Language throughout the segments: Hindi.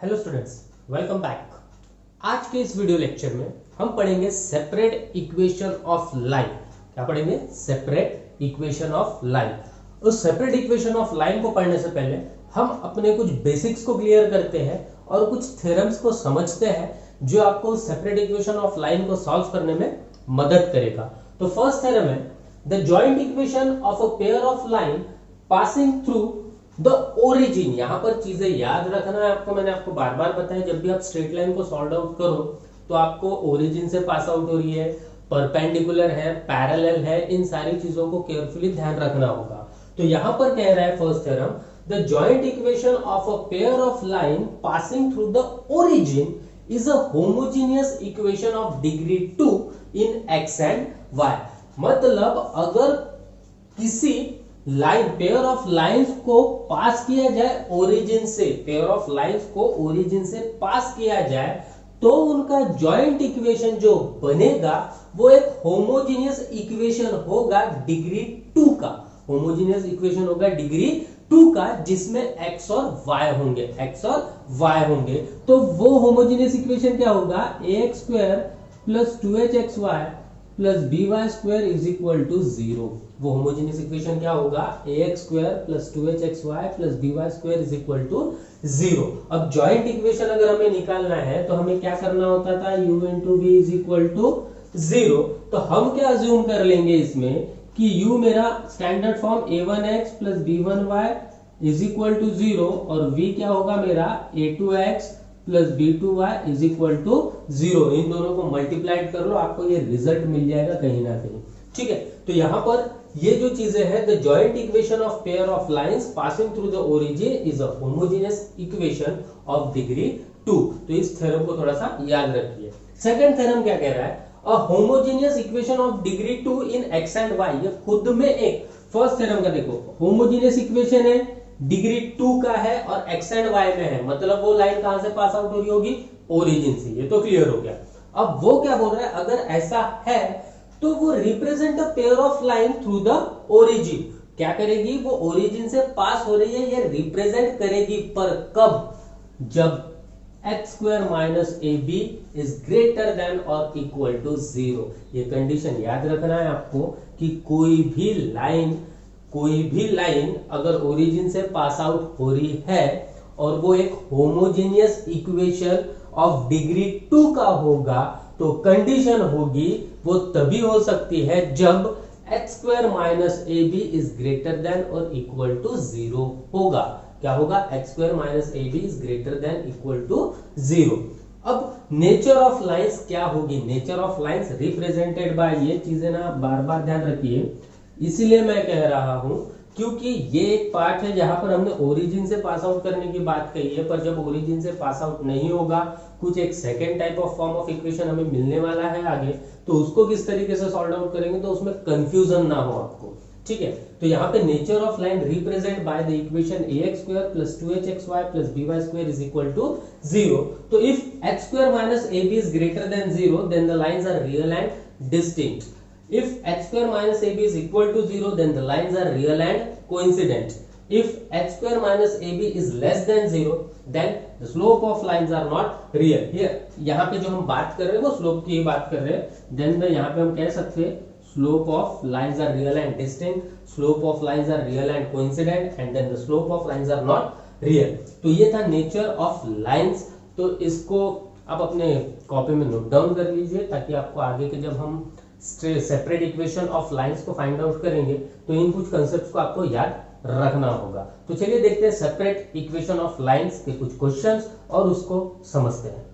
Hello students, welcome back. आज के इस वीडियो लेक्चर में हम पढ़ेंगे सेपरेट इक्वेशन ऑफ लाइन। क्या पढ़ेंगे? Separate equation of line. उस सेपरेट इक्वेशन ऑफ लाइन को पढ़ने से पहले हम अपने कुछ बेसिक्स को क्लियर करते हैं और कुछ थ्योरम्स को समझते हैं जो आपको सेपरेट इक्वेशन ऑफ लाइन को सॉल्व करने में मदद करेगा। तो फर्स्ट थ्योरम है the joint equation of a pair of line passing through the origin. यहां पर चीजें याद रखना है आपको, मैंने आपको बार बार बताया जब भी आप स्ट्रेट लाइन को सॉल्व आउट करो तो आपको ओरिजिन से पास आउट हो रही है, परपेंडिकुलर है, पैरेलल है, इन सारी चीजों को केयरफुली ध्यान रखना होगा। तो यहां पर कह रहा है first theorem the joint equation of a pair of line passing through the origin is a homogeneous equation of degree 2 in x and y. मतलब अगर किसी लाइन पेयर ऑफ लाइंस को पास किया जाए ओरिजिन से, पेयर ऑफ लाइंस को ओरिजिन से पास किया जाए तो उनका जॉइंट इक्वेशन जो बनेगा वो एक होमोजेनियस इक्वेशन होगा डिग्री 2 का। होमोजेनियस इक्वेशन होगा डिग्री 2 का जिसमें x और y होंगे, x और y होंगे। तो वो होमोजेनियस इक्वेशन क्या होगा? ax square plus 2hxy plus by square is equal to 0। वो होमोजेनियस इक्वेशन क्या होगा? ax square plus 2hxy plus by square is equal to 0। अब जॉइंट इक्वेशन अगर हमें निकालना है तो हमें क्या करना होता था? u into v is equal to 0। तो हम क्या अज्यूम कर लेंगे इसमें कि u मेरा standard form a1x plus b1y is equal to 0 और v क्या होगा मेरा? a2x plus b2y is equal to 0। इन दोनों को मल्टीप्लाइड कर लो, आपको ये रिजल्ट मिल जाएगा कहीं ना कहीं। ठीक है, तो यहां पर ये जो चीजें हैं the joint equation of pair of lines passing through the origin is a homogeneous equation of degree 2। तो इस थ्योरम को थोड़ा सा याद रखिए। सेकंड थ्योरम क्या कह रहा है? A homogeneous equation of degree 2 in x and y. ये खुद में एक फर्स्ट थ्योरम का देखो, होमोजेनियस इक्वेशन है, डिग्री 2 का है और एक्स एंड वाई में है, मतलब वो लाइन कहां से पास आउट हो रही होगी? ओरिजिन से। ये तो क्लियर हो गया। अब वो क्या बोल रहा है? अगर ऐसा है तो वो represent a pair of line through the origin. क्या करेगी? वो ओरिजिन से पास हो रही है, ये रिप्रेजेंट करेगी, पर कब? जब x square minus a b is greater than और इक्वल टू 0। ये कंडीशन याद रखना है आपको कि कोई भी लाइन अगर ओरिजिन से पास आउट हो रही है और वो एक होमोजेनियस इक्वेशन ऑफ डिग्री 2 का होगा तो कंडीशन होगी वो तभी हो सकती है जब x square minus a b is greater than और इक्वल टू 0 होगा। क्या होगा? X square minus a b is greater than equal to 0। अब नेचर ऑफ लाइंस क्या होगी? Nature of lines represented by, ये चीजें ना बार बार ध्यान रखिए, इसीलिए मैं कह रहा हूं क्योंकि ये एक पार्ट है जहां पर हमने ओरिजिन से पास आउट करने की बात कही है, पर जब ओरिजिन से पास आउट नहीं होगा कुछ एक second type of form of equation हमें मिलने वाला है आगे, तो उसको किस तरीके से सॉल्व आउट करेंगे तो उसमें कंफ्यूजन ना हो आपको। ठीक है, तो यहाँ पे nature of line represent by the equation ax square plus 2hxy plus by square is equal to 0। तो if x square minus ab is greater than 0 then the lines are real and distinct. If x square minus ab is equal to 0, then the lines are real and coincident. If x square minus ab is less than 0, then the slope of lines are not real. Here, यहाँ पे जो हम बात कर रहे हैं वो slope की बात कर रहे हैं। Then यहाँ पे हम कह सकते हैं slope of lines are real and distinct, slope of lines are real and coincident, and then the slope of lines are not real. तो ये था nature of lines। तो इसको आप अपने कॉपी में नोट डाउन कर लीजिए ताकि आपको आगे के जब हम सेपरेट इक्वेशन ऑफ लाइंस को फाइंड आउट करेंगे तो इन कुछ कंसेप्ट्स को आपको याद रखना होगा। तो चलिए देखते हैं सेपरेट इक्वेशन ऑफ लाइंस के कुछ क्वेश्चंस और उसको समझते हैं।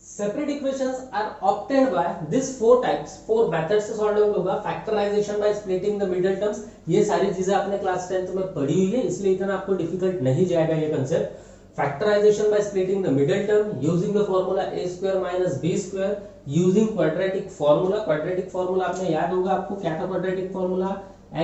Separate equations are obtained by this four types, four methods से सॉल्व आउट होगा। Factorisation by splitting the middle terms, ये सारी चीजें आपने क्लास 10th में पढ़ी हुई है इसलिए इतना आपको डिफिकल्ट नहीं जाएगा ये concept. Factorization by splitting the middle term using the formula a square minus b square using quadratic formula। quadratic formula आपने याद होगा, आपको क्या था quadratic formula?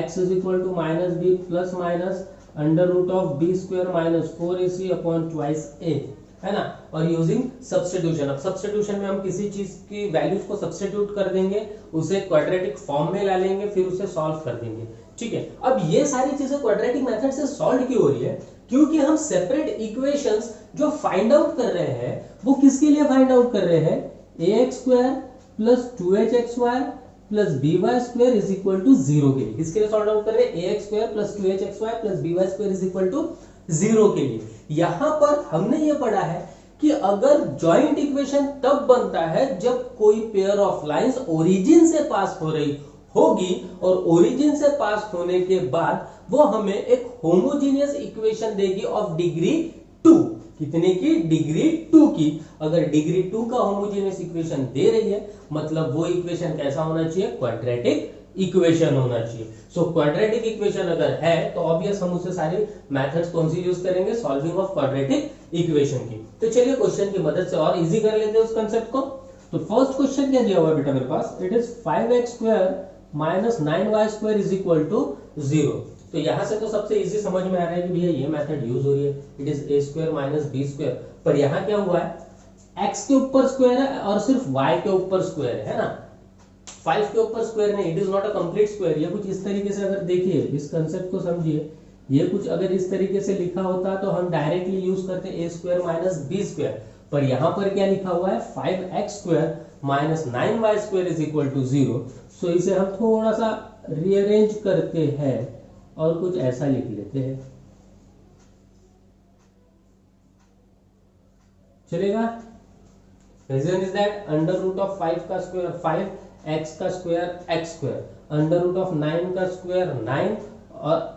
x is equal to minus b plus minus under root of b square minus 4ac upon twice a, है ना। और यूजिंग सब्स्टिट्यूशन, अब सब्स्टिट्यूशन में हम किसी चीज की वैल्यूज को सब्स्टिट्यूट कर देंगे, उसे क्वाड्रेटिक फॉर्म में ला लेंगे, फिर उसे सॉल्व कर देंगे। ठीक है, अब ये सारी चीजें क्वाड्रेटिक मेथड से सॉल्व क्यों हो रही है? क्योंकि हम सेपरेट इक्वेशंस जो फाइंड आउट कर रहे हैं वो किसके लिए फाइंड आउट कर रहे हैं? ax² plus 2hxy plus by² is equal to 0 के लिए। किसके लिए सॉल्व आउट कर रहे हैं? ax² plus 2hxy plus by² is equal to 0 के लिए। यहां पर हमने ये पढ़ा है कि अगर जॉइंट इक्वेशन तब बनता है जब कोई पेयर ऑफ लाइंस ओरिजिन से पास हो रही होगी और ओरिजिन से पास होने के बाद वो हमें एक होमोजीनियस इक्वेशन देगी ऑफ डिग्री 2। कितने की? डिग्री 2 की। अगर डिग्री 2 का होमोजीनियस इक्वेशन दे रही है मतलब वो इक्वेशन कैसा होना चाहिए? क्वाड्रेटिक इक्वेशन होना चाहिए। सो क्वाड्रेटिक इक्वेशन अगर है तो ऑब्वियस हम उससे सारी मेथड्स कौन सी यूज करेंगे? सॉल्विंग ऑफ क्वाड्रेटिक इक्वेशन की। तो चलिए क्वेश्चन की मदद से और इजी कर लेते हैं उस कांसेप्ट को। तो फर्स्ट क्वेश्चन क्या दिया हुआ है बेटा मेरे पास? It is 5x² minus 9y² is equal to 0। तो यहां से तो सबसे इजी समझ में आ रहा है कि भैया ये मेथड यूज हो रही है, it is a² minus b²। पर यहां क्या हुआ है? x के ऊपर स्क्वायर है और सिर्फ y के ऊपर स्क्वायर है ना, 5 के ऊपर स्क्वायर नहीं, it is not a complete square. ये कुछ इस तरीके से अगर देखिए, इस कंसेप्ट को समझिए, ये कुछ अगर इस तरीके से लिखा होता तो हम डायरेक्टली यूज करते a² माइनस b²। पर यहां पर क्या लिखा हुआ है? 5x² minus 9y² is equal to 0। So इसे हम थोड़ा सा रीअरेंज करते हैं और कुछ ऐसा लिख लेते हैं, चलेगा? Reason is that under root of 5 का स्क्वायर 5x का square x², under root of 9 का स्क्वायर 9 और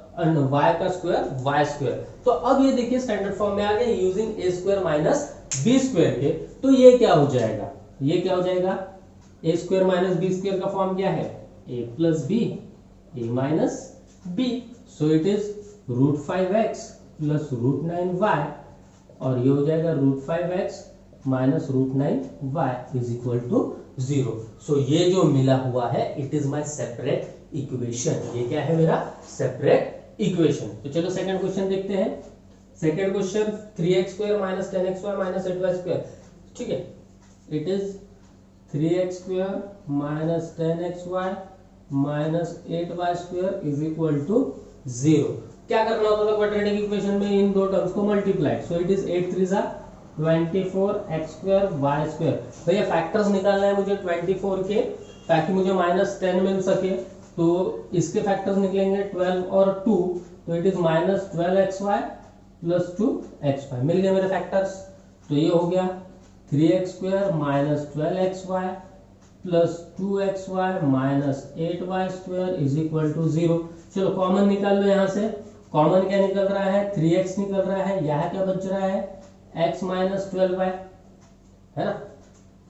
y का स्क्वायर y²। तो अब ये देखिए स्टैंडर्ड फॉर्म में आ गया यूजिंग a² माइनस b² के। तो ये क्या हो जाएगा? ये क्या हो जाएगा? a² माइनस b² का फॉर्म क्या है? a plus b, a minus b। So it is root 5x plus root 9y और ये हो जाएगा रूट 5x minus root 9y is equal to 0। So ये जो मिला हुआ है it is my separate equation. ये क्या है? मेरा सेपरेट इक्वेशन। तो चलो सेकंड क्वेश्चन देखते हैं। Second question 3x² minus 10xy minus 8y²। ठीक है, it is 3x² minus 10xy minus 8y² is equal to 0। क्या करना होता था क्वाड्रेटिक इक्वेशन में? इन दो टर्म्स को मल्टीप्लाई। सो इट इज 8 3 जा 24x² y²। भैया फैक्टर्स निकालना है मुझे 24 के, ताकि मुझे माइनस 10 मिल सके। तो इसके फैक्टर्स निकलेंगे 12 और 2, तो it is minus 12xy plus 2xy। मिल गए मेरे फैक्टर्स। तो ये हो गया 3x² minus 12xy plus 2xy minus 8y² is equal to 0। चलो कॉमन निकाल लो यहाँ से। कॉमन क्या निकल रहा है? 3x निकल रहा है। यहाँ क्या बच रहा है? x माइनस 12y, है ना?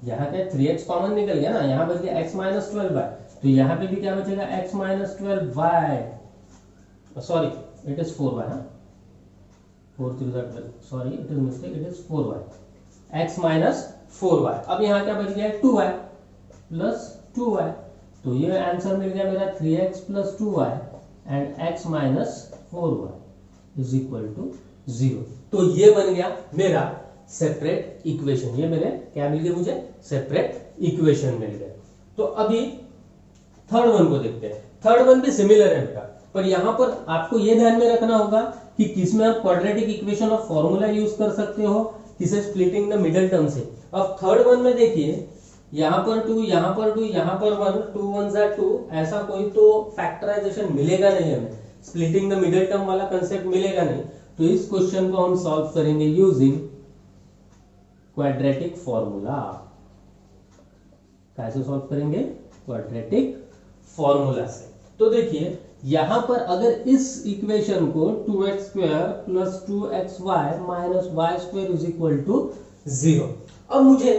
यहाँ क्या 3x कॉमन निकल गया ना, यहाँ बच गया x माइनस 12y। तो यहाँ पे भी क्या बचेगा? x minus 12y, sorry it is 4y, हाँ 4 3 12, sorry it is mistake, it is 4y, x minus 4y। अब यहाँ क्या बच गया? 2y plus 2y। तो ये आंसर मिल गया मेरा 3x plus 2y and x minus 4y is equal to 0। तो ये बन गया मेरा सेपरेट इक्वेशन। ये मेरे क्या मिल गए? मुझे सेपरेट इक्वेशन मिल गए। तो अभी थर्ड वन को देखते हैं। थर्ड वन भी सिमिलर है बेटा, पर यहां पर आपको ये ध्यान में रखना होगा कि किसमें आप quadratic equation of formula use कर सकते हो, किसे स्प्लिटिंग द मिडिल टर्म से। अब थर्ड वन में देखिए, यहाँ पर 2, यहाँ पर 2, यहाँ पर 1, 2 1 जा 2, ऐसा कोई तो फैक्टराइजेशन मिलेगा नहीं हमें, स्प्लिटिंग द मिडिल टर्म वाला कंसेप्ट मिलेगा नहीं। तो इस क्वेश्चन को हम सॉल्व करेंगे यूजिंग क्वाड्रेटिक फॉर्मूला। कैसे सॉल्व करेंगे? क्वाड्रेटिक फॉर्मूला से। तो देखिए यहां पर अगर इस इक्वेशन को 2x² plus 2xy minus y² is equal to 0। अब मुझे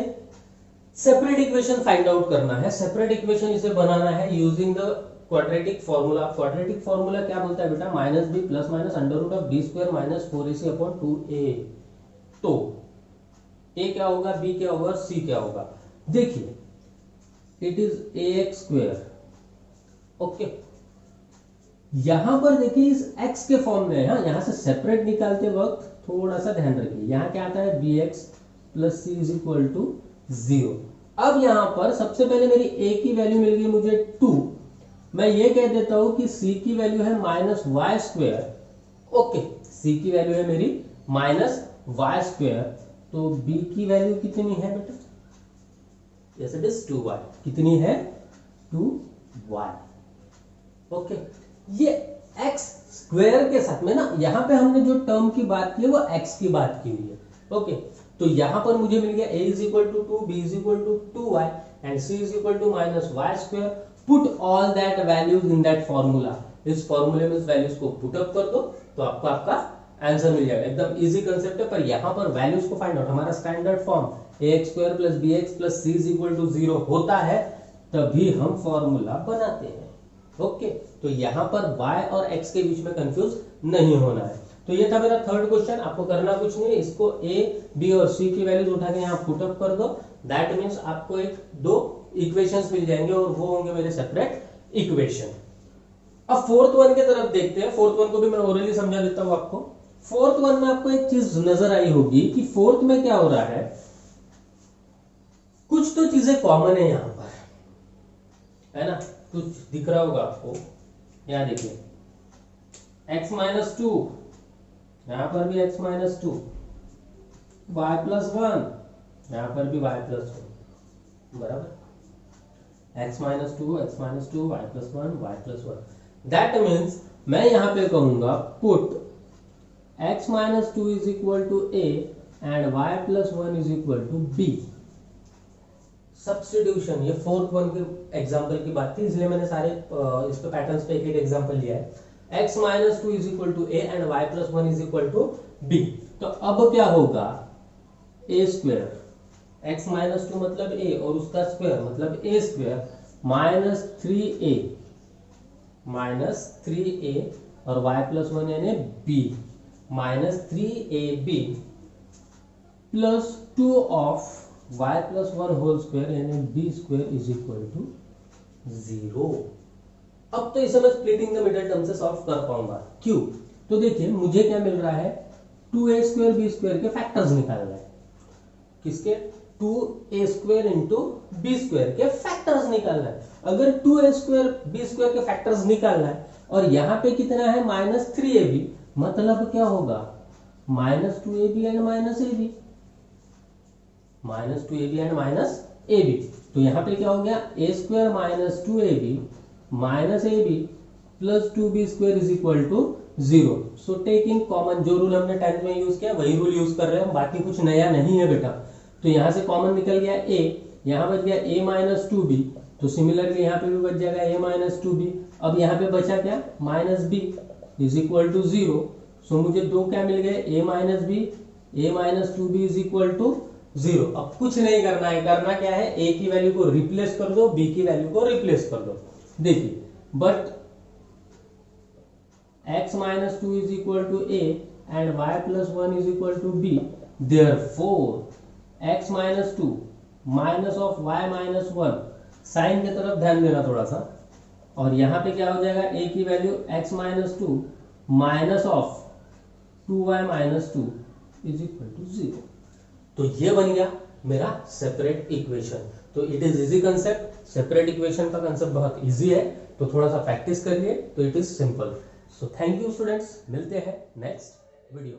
सेपरेट इक्वेशन फाइंड आउट करना है। सेपरेट इक्वेशन इसे बनाना है using the quadratic formula. Quadratic formula क्या बोलता है बेटा? Minus b plus minus under root of b² minus 4ac upon 2a। तो a क्या होगा, b क्या होगा, c क्या होगा? देखिए इट इज ax²। ओके, यहां पर देखिए इस x के फॉर्म में है। हाँ, यहां से सेपरेट निकालते वक्त थोड़ा सा ध्यान रखिए। यहां क्या आता है? bx plus c is equal to 0। अब यहां पर सबसे पहले मेरी a की वैल्यू मिल गई मुझे 2, मैं ये कह देता हूं कि c की वैल्यू है -y²। ओके, c की वैल्यू है मेरी -y², तो b की वैल्यू कितनी है बेटा? Yes it is 2y। कितनी है? 2y। ओके, ये x स्क्वायर के साथ में ना, यहां पे हमने जो टर्म की बात की है वो x की बात की हुई है। ओके, तो यहां पर मुझे मिल गया a is equal to 2, b is equal to 2y and c is equal to -y²। Put all that values in that formula. इस फॉर्मूले में इस वैल्यूज को पुट अप कर दो तो आपको आपका आंसर मिल जाएगा। एकदम इजी कांसेप्ट है, पर यहां पर वैल्यूज को फाइंड आउट, हमारा standard form ax² + bx + c is equal to 0 होता है, तभी हम फॉर्मूला बनाते हैं। ओके, तो यहां पर y और x के बीच में कंफ्यूज नहीं होना है। तो ये था मेरा थर्ड क्वेश्चन। आपको करना कुछ नहीं है, इसको a, b और c की वैल्यूज उठा के यहाँ पुट अप कर दो। दैट मींस आपको दो इक्वेशंस मिल जाएंगे और वो होंगे मेरे सेपरेट इक्वेशन। अब फोर्थ वन की तरफ देखते हैं। फोर्थ वन को भी मैं ओरली समझा देता हूं आपको। फोर्थ वन में आपको एक चीज नजर आई होगी कि फोर्थ में क्या हो रहा है, कुछ तो चीजें कॉमन है यहां पर, है ना? कुछ दिख रहा होगा आपको, यहां देखिए x-2, यहां पर भी x-2, y+1, यहां पर भी y+1, बराबर, x-2, x-2, y+1, y+1। That means मैं यहां पे कहूंगा put x-2 is equal to a and y+1 is equal to b। Substitution, ये फोर्थ वन के एग्जांपल की बात थी, इसलिए मैंने सारे इस पे पैटर्न्स पे एक एग्जांपल लिया है। x-2 is equal to a and y+1 is equal to b। तो अब क्या होगा, a², x-2 मतलब a और उसका स्क्वायर मतलब a² -3a और y+1 यानी b -3ab plus 2 of y+1 whole square यानी b² इज इक्वल टू 0। अब तो इसे मैं स्प्लिटिंग द मिडल टर्म से सॉल्व कर पाऊंगा। क्यों? तो देखिए मुझे क्या मिल रहा है, 2a² b² के फैक्टर्स निकालना है। किसके? 2a² इंटू b² के फैक्टर्स निकालना है। अगर 2a² b² के फैक्टर्स निकालना है और यहाँ पे कितना है -3ab, मतलब क्या होगा -2ab and -ab, -2ab and -ab। तो यहाँ पे क्या हो गया, a² -2ab -ab plus 2b² is equal to 0। So taking common, जो रूल हमने 10th में यूज किया वही रूल यूज कर रहे हैं हम, बाकी कुछ नया नहीं है बेटा। तो यहाँ से कॉमन निकल गया a, यहाँ बच गया a -2b, तो सिमिलरली यहाँ पे भी बच जाएगा a -2b। अब यहाँ पे बचा क्या, -b इज इक्वल टू 0। सो मुझे दो क्या मिल गए, a -2b is equal to 0। अब कुछ नहीं करना है, करना क्या है, a की वैल्यू को रिप्लेस कर दो, b की वैल्यू को रिप्लेस कर दो। देखिए, but x-2 is equal to a and y+1 is equal to b, therefore x-2 minus of y-1, sign की तरफ ध्यान देना थोड़ा सा, और यहाँ पे क्या हो जाएगा, a की value x-2 minus of 2y-2 is equal to 0। तो ये बन गया मेरा सेपरेट इक्वेशन। तो it is easy concept, separate equation का कंसेप्ट बहुत इजी है, तो थोड़ा सा प्रैक्टिस करिए तो it is simple. So thank you students, मिलते हैं नेक्स्ट वीडियो।